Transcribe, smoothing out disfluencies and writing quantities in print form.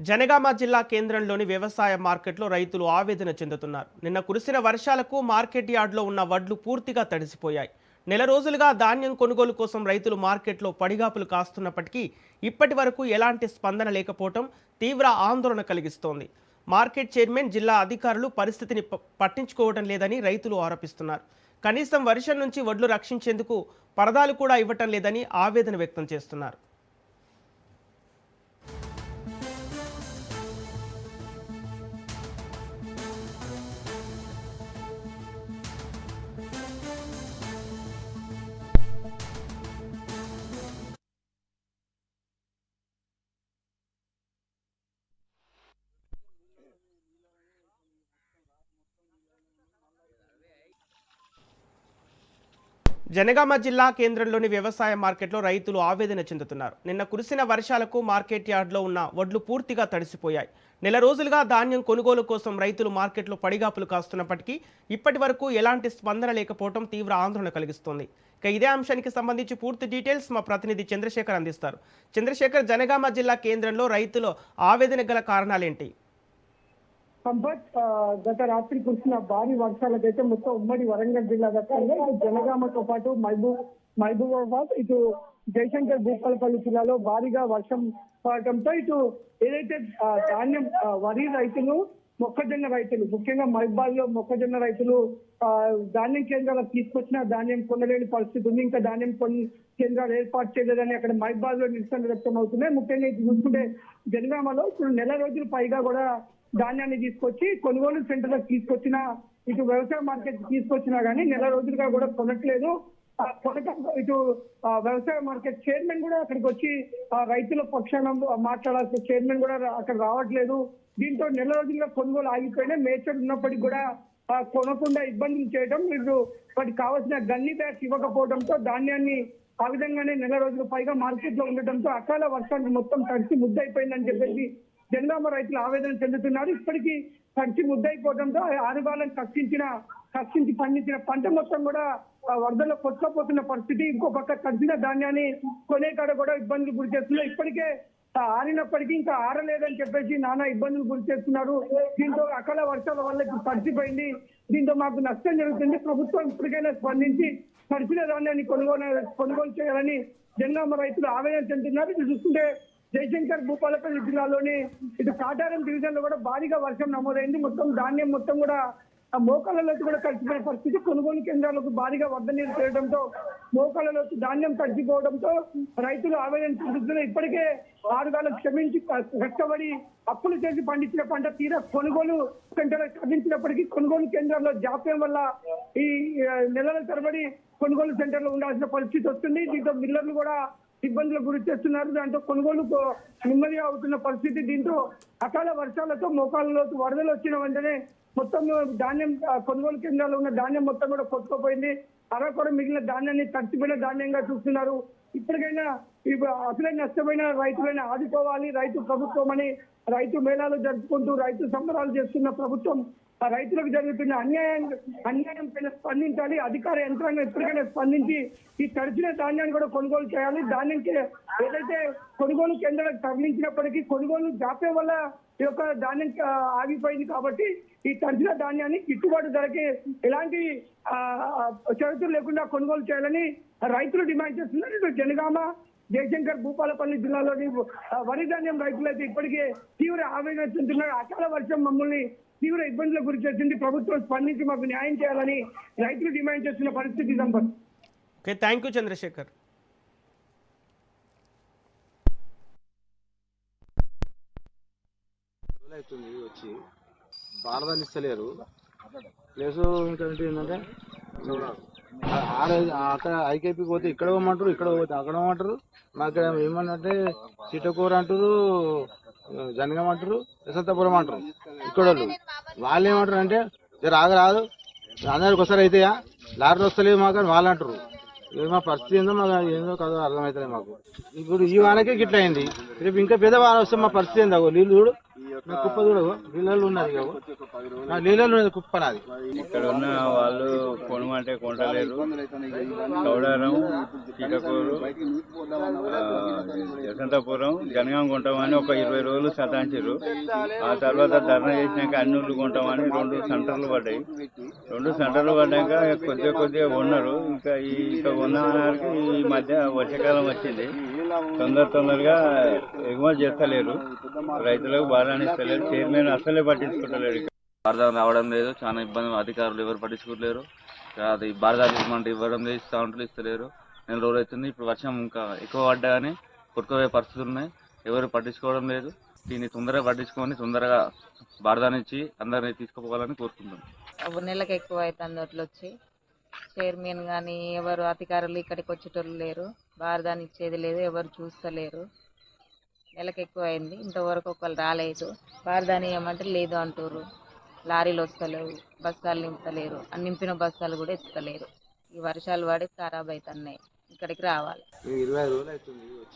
జనగామ జిల్లా కేంద్రంలోని వ్యవసాయ మార్కెట్లో రైతులు ఆవేదన చెందుతున్నారు. నిన్న కురిసిన వర్షాలకు మార్కెట్ యార్డ్లో ఉన్న వడ్లు పూర్తిగా తడిసిపోయాయి. నెల రోజులుగా ధాన్యం కొనుగోలు కోసం రైతులు మార్కెట్లో పడిగాపులు కాస్తున్నప్పటికీ ఇప్పటి వరకు ఎలాంటి స్పందన లేకపోవడం తీవ్ర ఆందోళన కలిగిస్తోంది. మార్కెట్ చైర్మన్, జిల్లా అధికారులు పరిస్థితిని పట్టించుకోవడం లేదని రైతులు ఆరోపిస్తున్నారు. కనీసం వర్షం నుంచి వడ్లు రక్షించేందుకు పరదాలు కూడా ఇవ్వటం లేదని ఆవేదన వ్యక్తం చేస్తున్నారు. జనగామ జిల్లా కేంద్రంలోని వ్యవసాయ మార్కెట్లో రైతులు ఆవేదన చెందుతున్నారు. నిన్న కురిసిన వర్షాలకు మార్కెట్ యార్డ్లో ఉన్న వడ్లు పూర్తిగా తడిసిపోయాయి. నెల రోజులుగా ధాన్యం కొనుగోలు కోసం రైతులు మార్కెట్లో పడిగాపులు కాస్తున్నప్పటికీ ఇప్పటి వరకు ఎలాంటి స్పందన లేకపోవడం తీవ్ర ఆందోళన కలిగిస్తోంది. ఇక ఇదే అంశానికి సంబంధించి పూర్తి డీటెయిల్స్ మా ప్రతినిధి చంద్రశేఖర్ అందిస్తారు. చంద్రశేఖర్, జనగామ జిల్లా కేంద్రంలో రైతులు ఆవేదన గల కారణాలేంటి? సంపత్, గత రాత్రి కురిసిన భారీ వర్షాలకైతే మొత్తం ఉమ్మడి వరంగల్ జిల్లా వ్యాప్తంగా ఇటు జనగామతో పాటు మహబూబాబాద్, ఇటు జయశంకర్ భూపాలపల్లి జిల్లాలో భారీగా వర్షం పడటంతో ఇటు ఏదైతే ధాన్యం వరి రైతులు, మొక్కజొన్న రైతులు, ముఖ్యంగా మహబూబాబాద్ లో మొక్కజొన్న రైతులు ధాన్యం కేంద్రాలకు తీసుకొచ్చిన ధాన్యం కొనలేని పరిస్థితి ఉంది. ఇంకా ధాన్యం కేంద్రాలు ఏర్పాటు చేయలేదని అక్కడ మహబూబాబాద్ లో నిరసన వ్యక్తం అవుతున్నాయి. ముఖ్యంగా ఇది చూసుకుంటే జనగామలో ఇప్పుడు నెల రోజులు పైగా కూడా ధాన్యాన్ని తీసుకొచ్చి కొనుగోలు సెంటర్లకు తీసుకొచ్చిన, ఇటు వ్యవసాయ మార్కెట్ తీసుకొచ్చినా కానీ నెల రోజులుగా కూడా కొనట్లేదు. ఇటు వ్యవసాయ మార్కెట్ చైర్మన్ కూడా అక్కడికి వచ్చి రైతుల పక్షాన మాట్లాడాల్సిన చైర్మన్ కూడా అక్కడ రావట్లేదు. దీంతో నెల రోజులుగా కొనుగోలు ఆగిపోయినా మేచర్ ఉన్నప్పటికీ కూడా కొనకుండా ఇబ్బందులు చేయడం, వీళ్ళు వాటికి కావాల్సిన గన్ని బ్యాగ్స్ ఇవ్వకపోవడంతో ధాన్యాన్ని ఆ విధంగానే నెల రోజులు పైగా మార్కెట్ లో ఉండటంతో అకాల వర్షానికి మొత్తం తడిసి ముద్దయిపోయిందని చెప్పేసి జనగామ రైతులు ఆవేదన చెందుతున్నారు. ఇప్పటికీ తడిచి ముద్దయిపోవడంతో ఆరుగాలను కష్టించి పండించిన పంట మొత్తం కూడా వరదల్లో కొట్టుకుపోతున్న పరిస్థితి. ఇంకో పక్క తడిసిన ధాన్యాన్ని కొనే కాడ కూడా ఇబ్బందులు గురి చేస్తున్నారు. ఇప్పటికే ఆరినప్పటికీ ఇంకా ఆరలేదని చెప్పేసి నానా ఇబ్బందులు గురి చేస్తున్నారు. దీంతో అకాల వర్షాల వల్ల ఇప్పుడు తడిసిపోయింది. దీంతో మాకు నష్టం జరుగుతుంది. ప్రభుత్వం ఇప్పటికైనా స్పందించి తడిసిన ధాన్యాన్ని కొనుగోలు చేయాలని జనగామ రైతులు ఆవేదన చెందుతున్నారు. ఇది చూస్తుంటే జయశంకర్ భూపాలపల్లి జిల్లాలోని ఇటు కాటారం డివిజన్ లో కూడా భారీగా వర్షం నమోదైంది. మొత్తం ధాన్యం మొత్తం కూడా మోకాళ్ళలోకి కూడా కలిసిపోయిన పరిస్థితి. కొనుగోలు కేంద్రాలకు భారీగా వరద నీరు చేరడంతో మోకాళ్ళలోకి ధాన్యం తడిసిపోవడంతో రైతులు ఆవేదన చెందుతున్నారు. ఇప్పటికే ఆరుగాలకు క్షమించి కష్టపడి అప్పులు చేసి పండించిన పంట తీరా కొనుగోలు సెంటర్ సాధించినప్పటికీ కొనుగోలు కేంద్రాల్లో జాప్యం వల్ల ఈ నెలల తరబడి కొనుగోలు సెంటర్లో ఉండాల్సిన పరిస్థితి వస్తుంది. దీంతో మిల్లర్లు కూడా ఇబ్బందులకు గురి చేస్తున్నారు. దాంతో కొనుగోలు నెమ్మది అవుతున్న పరిస్థితి. దీంతో అకాల వర్షాలతో మోకాళ్ళలోకి వరదలు వచ్చిన వెంటనే మొత్తం ధాన్యం కొనుగోలు కేంద్రాల్లో ఉన్న ధాన్యం మొత్తం కూడా కొట్టుకుపోయింది. అరకొర మిగిలిన ధాన్యాన్ని తడిచిపోయిన ధాన్యంగా చూస్తున్నారు. ఇప్పటికైనా అసలే నష్టపోయిన రైతులైనా ఆదుకోవాలి రైతు ప్రభుత్వం అని రైతు మేళాలు జరుపుకుంటూ రైతు సంబరాలు చేస్తున్న ప్రభుత్వం రైతులకు జరుగుతున్న అన్యాయం పైన స్పందించాలి. అధికార యంత్రాంగం ఎప్పటికైనా స్పందించి ఈ తడిచిన ధాన్యాన్ని కూడా కొనుగోలు చేయాలి. ధాన్యంకి ఏదైతే కొనుగోలు కేంద్రాలకు తరలించినప్పటికీ కొనుగోలు జాప్యం వల్ల ఈ యొక్క ధాన్యం ఆగిపోయింది. కాబట్టి ఈ తడిచిన ధాన్యాన్ని గిట్టుబాటు ధరకి ఎలాంటి షరతులు లేకుండా కొనుగోలు చేయాలని రైతులు డిమాండ్ చేస్తున్నారు. ఇటు జనగామ, జయశంకర్ భూపాలపల్లి జిల్లాలోని వరి ధాన్యం రైతులైతే ఇప్పటికే తీవ్ర ఆవేదన చెందుతున్నారు. అకాల వర్షం మమ్మల్ని తీవ్ర ఇబ్బందులకు గురి చేసింది. ప్రభుత్వం స్పందించి మాకు న్యాయం చేయాలని రైతులు డిమాండ్ చేస్తున్న పరిస్థితి. Sampath. Okay, thank you Chandrashekar. వచ్చి బాలదాన్ని ఇస్తలేరు. ప్లేస్ ఇంకా ఏంటంటే అక్కడ ఐకేపీ పోతే ఇక్కడ పోమంటారు, ఇక్కడ పోతే అక్కడ పోమంటారు. మాకు ఏమన్నంటే సీటకూర అంటారు, జనగం అంటారు, యశవంతపురం అంటారు. ఇక్కడ వాళ్ళు ఏమంటారు అంటే రాదు అందరికి ఒకసారి అవుతాయా, లారీలు వస్తలేదు మాకు అని వాళ్ళు అంటారు. మా పరిస్థితి ఏందో మాకు ఏందో కదా అర్థమవుతలేదు మాకు. ఇప్పుడు ఈ వానకే గిట్ల అయింది. రేపు ఇంకా పెద్ద వాన వస్తే మా పరిస్థితి ఏందో నీళ్ళు చూడు. నా కుప్ప చూడవు నీళ్ళలో ఉన్నది కావు నా నీళ్ళలో ఉన్నది కుప్ప నాది. ఇక్కడ ఉన్న వాళ్ళు కొనమంటే కొంటలేరు. చౌడారం, చీటకూరు, యశవంతపురం, జనగాం కొంటామని ఒక 20 రోజులు సతాయించారు. ఆ తర్వాత ధర్నా చేసినాక అన్ని ఊళ్ళు కొంటామని 2 సెంటర్లు పడ్డాయి. 2 సెంటర్లు పడ్డాక కొద్దిగా కొన్నారు. ఇంకా కొన్నానికి ఈ మధ్య వర్షాకాలం వచ్చింది. తొందరగా ఎగుమతి చేస్తలేరు, రైతులకు బాధాన్ని ఇస్తలేరు. చైర్మన్ అసలే పట్టించుకుంటలేరు. బారదాన రావడం లేదు, చాలా ఇబ్బంది. అధికారులు ఎవరు పట్టించుకోలేరు. అది బారదాలు ఇవ్వమంటే ఇవ్వడం లేదు, ఇస్తా ఉంటే ఇస్తలేరు. 4 రోజులు అవుతుంది. ఇప్పుడు వర్షం ఇంకా ఎక్కువ పడ్డా కానీ కొట్టుకుపోయే పరిస్థితులు ఉన్నాయి. ఎవరు పట్టించుకోవడం లేదు. దీన్ని తొందరగా పట్టించుకొని తొందరగా బారదాని ఇచ్చి అందరినీ తీసుకుపోవాలని కోరుకుంటున్నాం. నెలకు ఎక్కువ అవుతుంది అట్లా వచ్చి. చైర్మన్ కానీ ఎవరు అధికారులు ఇక్కడికి వచ్చేటోళ్ళు లేరు, బారదాని ఇచ్చేది లేదు, ఎవరు చూస్తలేరు. నెలకు ఎక్కువ అయింది, ఇంతవరకు ఒకళ్ళు రాలేదు. బారదాని ఇవ్వమంటే లేదు అంటారు. లారీలు వస్తలేవు, బస్తాలు నింపుతలేరు, నింపిన బస్తాలు కూడా ఎత్తుతలేరు. ఈ వర్షాలు పడి ఖరాబ్ అవుతున్నాయి. ఇక్కడికి రావాలి. 20 రోజులు అవుతుంది వచ్చి.